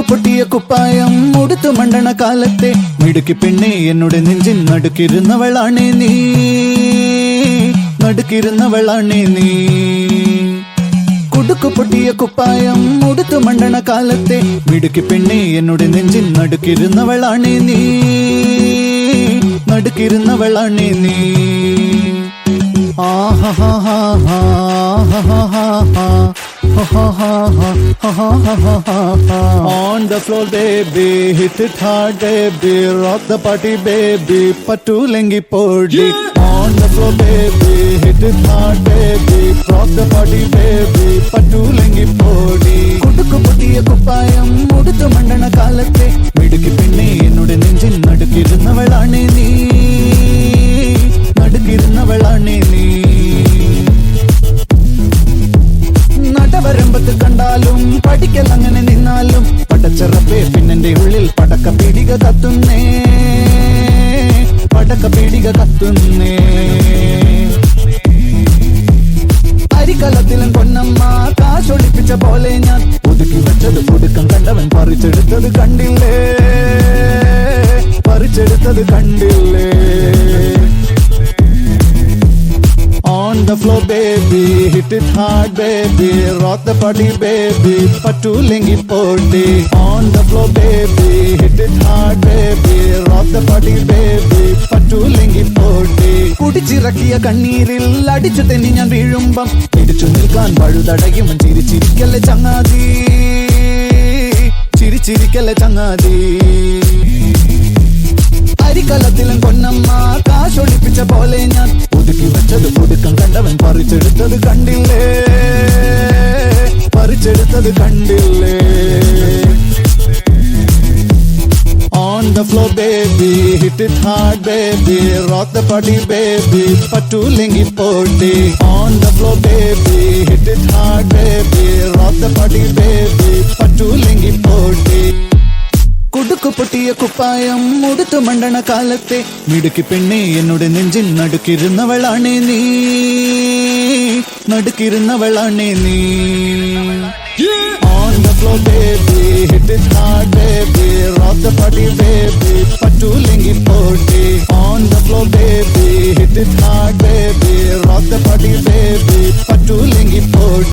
പൊട്ടിയ കുപ്പായം ഉടുത്തു മണ്ടണ കാലത്തെ മിടുക്കി പെണ്ണെ എന്നുടെ നെഞ്ചിൻ നടുക്കിരുന്നവളാണേ നീ, നടുക്കിരുന്നവളാണേ നീ. കുടുക്കു പൊട്ടിയ കുപ്പായം ഉടുത്തു മണ്ടണ കാലത്തെ മിടുക്കി പെണ്ണെ എന്നുടെ നെഞ്ചിൻ നടുക്കിരുന്നവളാണേ നീ, നടുക്കിരുന്നവളാണേ നീ. On the floor baby, hit it hard baby, rock the party baby, patulengi podi. On the floor baby, hit it hard baby, rock the party baby, patulengi podi. Kudukku pottiya kuppayam uduthu mandana kaalatte midukki pinne ennude nenjin nadukirunnavalane nee, nadukirunnavalane nee. നടവരമ്പത്ത് കണ്ടാലും പഠിക്കൽ അങ്ങനെ നിന്നാലും പടച്ചറപ്പേ പിന്നെന്റെ ഉള്ളിൽ പടക്ക പീടിക കത്തുന്നേ, പടക്ക പീടിക കത്തുന്നേ. അരിക്കലത്തിലും പൊന്നമ്മ കാശൊളിപ്പിച്ച പോലെ ഞാൻ ഒതുക്കി വെച്ചത് പുടുക്കം കണ്ടവൻ പറിച്ചെടുത്തത് കണ്ടില്ലേ, പറിച്ചെടുത്തത് കണ്ടില്ലേ. On the floor baby, hit it hard baby, rock the party baby, patulengi podi. On the floor baby, hit it hard baby, rock the party baby, patulengi podi. കുടിച്ചിറക്കിയ കണ്ണീരിൽ അടിച്ചു തെന്നി ഞാൻ വീഴുമ്പം പിടിച്ചു നിൽക്കാൻ പഴുതടയും ചിരിച്ചിരിക്കല്ലേ ചങ്ങാതി, ചിരിച്ചിരിക്കല്ലേ ചങ്ങാതി. അരിക്കലത്തിലും പൊന്നമ്മ കാശൊളിപ്പിച്ച പോലെ ഞാൻ ഒതുക്കി വെച്ചത് പുടുക്കം കണ്ടവൻ പറിച്ചെടുത്തത് കണ്ടില്ലേ, പറിച്ചെടുത്തത് കണ്ടില്ലേ. On the floor baby, hit it hard baby, rock the party baby, patulengi podi. On the floor baby, hit it hard baby, rock the party baby, patulengi podi. കുടുക്കു പൊട്ടിയ കുപ്പായം ഉടുത്തു മണ്ടണ കാലത്തെ മിടുക്കി പെണ്ണെ എന്നുടെ നെഞ്ചിൻ നടുക്കിരുന്നവളാണേ നീ, നടുക്കിരുന്നവളാണേ നീ. On the floor baby, hit it hard baby, rock the party baby, patulengi podi. On the floor baby, hit it hard baby, rock the party baby, patulengi podi.